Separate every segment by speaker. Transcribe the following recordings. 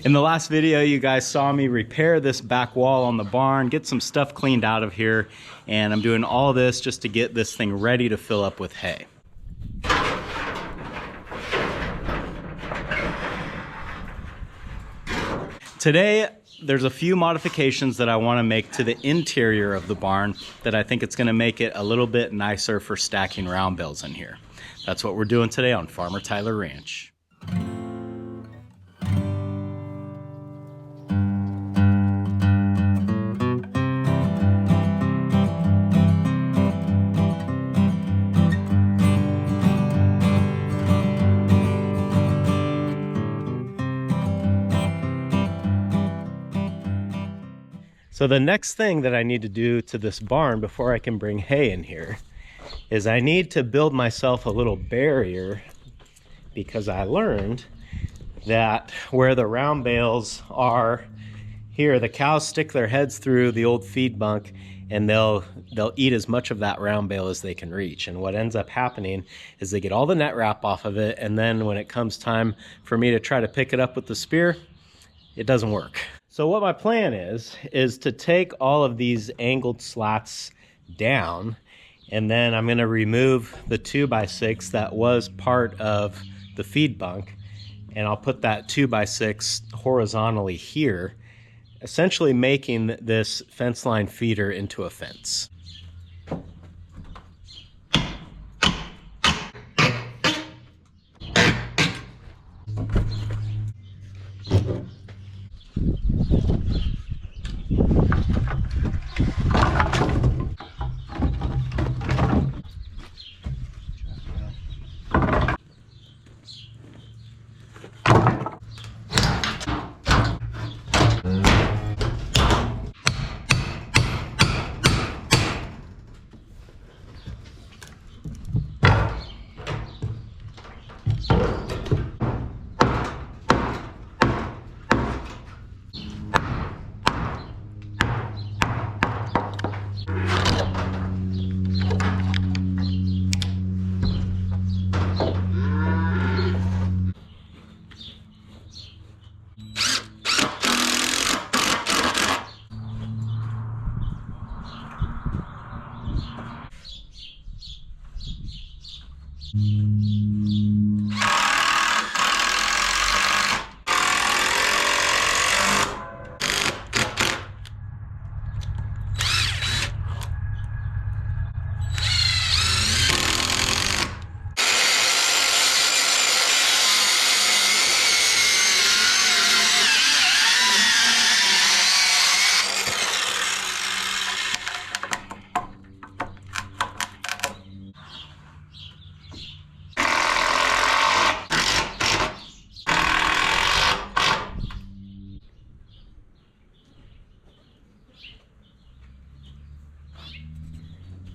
Speaker 1: In the last video, you guys saw me repair this back wall on the barn, get some stuff cleaned out of here, and I'm doing all this just to get this thing ready to fill up with hay. Today, there's a few modifications that I want to make to the interior of the barn that I think it's going to make it a little bit nicer for stacking round bales in here. That's what we're doing today on Farmer Tyler Ranch. So the next thing that I need to do to this barn before I can bring hay in here is I need to build myself a little barrier, because I learned that where the round bales are here, the cows stick their heads through the old feed bunk and they'll eat as much of that round bale as they can reach. And what ends up happening is they get all the net wrap off of it, and then when it comes time for me to try to pick it up with the spear, it doesn't work. So what my plan is to take all of these angled slats down, and then I'm gonna remove the 2x6 that was part of the feed bunk, and I'll put that 2x6 horizontally here, essentially making this fence line feeder into a fence.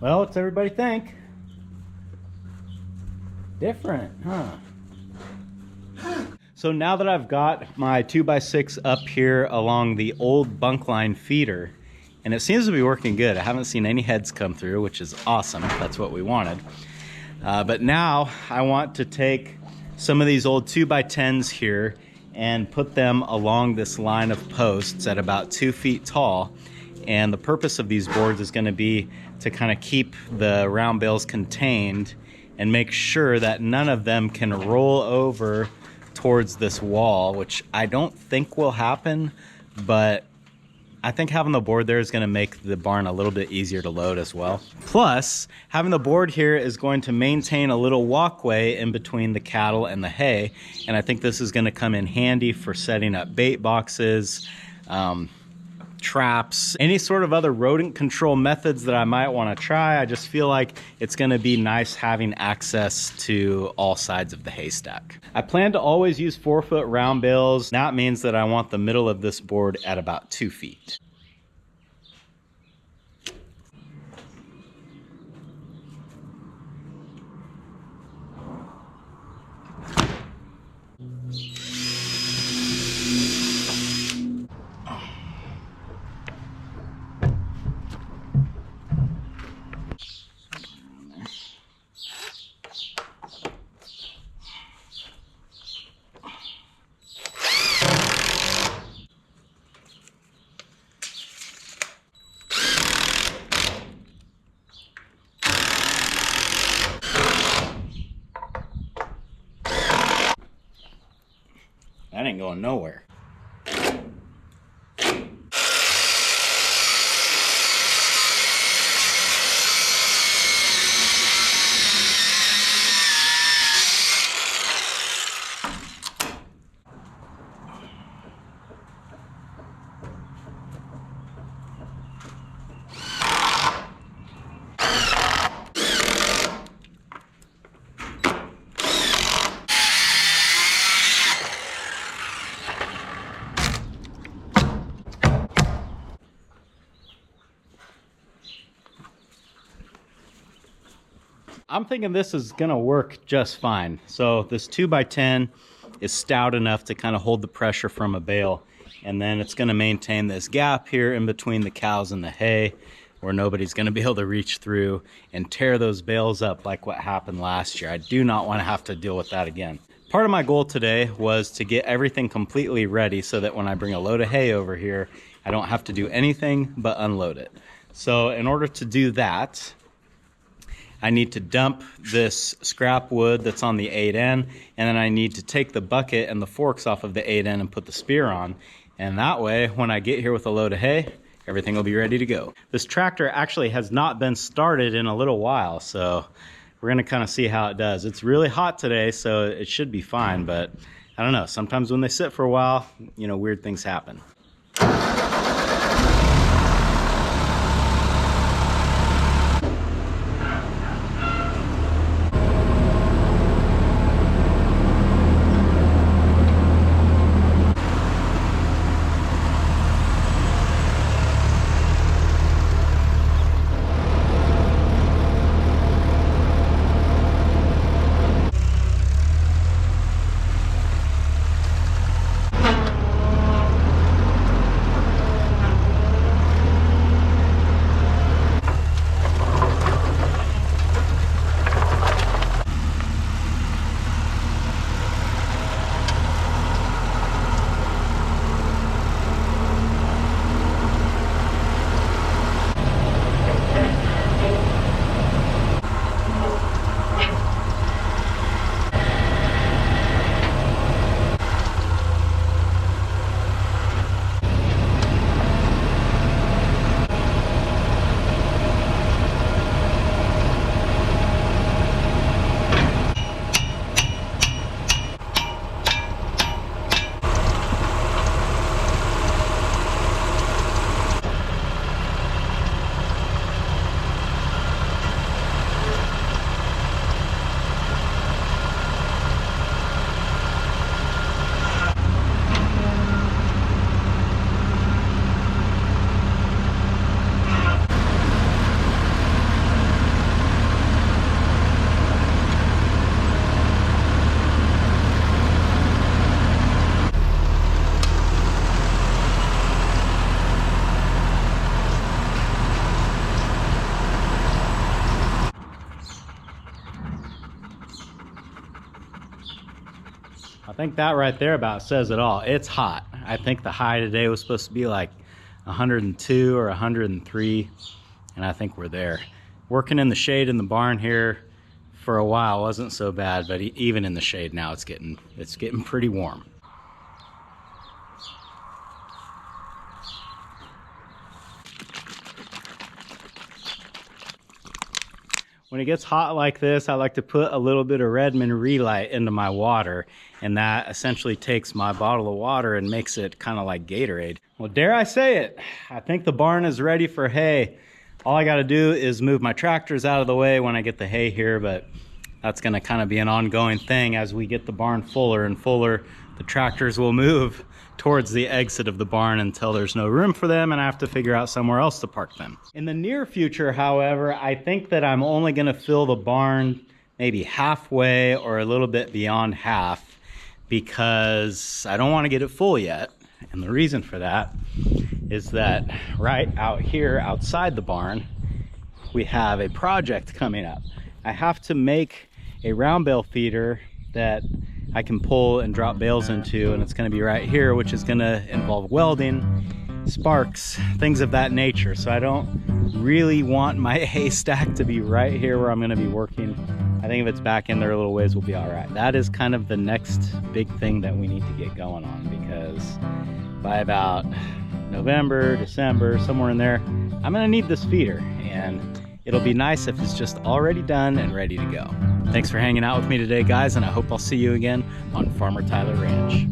Speaker 1: Well, what's everybody think? Different, huh? So now that I've got my 2x6 up here along the old bunk line feeder, and it seems to be working good. I haven't seen any heads come through, which is awesome. That's what we wanted. But now I want to take some of these old 2x10s here and put them along this line of posts at about 2 feet tall. And the purpose of these boards is going to be to kind of keep the round bales contained and make sure that none of them can roll over towards this wall, which I don't think will happen, but I think having the board there is going to make the barn a little bit easier to load as well. Plus, having the board here is going to maintain a little walkway in between the cattle and the hay, and I think this is going to come in handy for setting up bait boxes, traps, any sort of other rodent control methods that I might want to try. I just feel like it's going to be nice having access to all sides of the haystack. I plan to always use 4-foot round bales. That means that I want the middle of this board at about 2 feet. ain't going nowhere. I'm thinking this is gonna work just fine. So this 2x10 is stout enough to kind of hold the pressure from a bale. And then it's gonna maintain this gap here in between the cows and the hay, where nobody's gonna be able to reach through and tear those bales up like what happened last year. I do not wanna have to deal with that again. Part of my goal today was to get everything completely ready so that when I bring a load of hay over here, I don't have to do anything but unload it. So in order to do that, I need to dump this scrap wood that's on the 8N, and then I need to take the bucket and the forks off of the 8N and put the spear on. And that way, when I get here with a load of hay, everything will be ready to go. This tractor actually has not been started in a little while, so we're gonna kind of see how it does. It's really hot today, so it should be fine, but I don't know. Sometimes when they sit for a while, you know, weird things happen. I think that right there about says it all. It's hot. I think the high today was supposed to be like 102 or 103, and I think we're there. Working in the shade in the barn here for a while wasn't so bad, but even in the shade now it's getting pretty warm. When it gets hot like this, I like to put a little bit of Redmond Relight into my water, and that essentially takes my bottle of water and makes it kind of like Gatorade. Well, dare I say it, I think the barn is ready for hay. All I gotta do is move my tractors out of the way when I get the hay here, but that's gonna kind of be an ongoing thing. As we get the barn fuller and fuller, the tractors will move towards the exit of the barn until there's no room for them and I have to figure out somewhere else to park them. In the near future, however, I think that I'm only gonna fill the barn maybe halfway or a little bit beyond half, because I don't wanna get it full yet. And the reason for that is that right out here outside the barn, we have a project coming up. I have to make a round bale feeder that I can pull and drop bales into, and it's gonna be right here, which is gonna involve welding, sparks, things of that nature. So I don't really want my hay stack to be right here where I'm gonna be working.
Speaker 2: I think if it's back in there a little ways, we'll be all right. That is kind of the next big thing that we need to get going on, because by about November, December, somewhere in there, I'm gonna need this feeder, and it'll be nice if it's just already done and ready to go. Thanks for hanging out with me today, guys, and I hope I'll see you again on Farmer Tyler Ranch.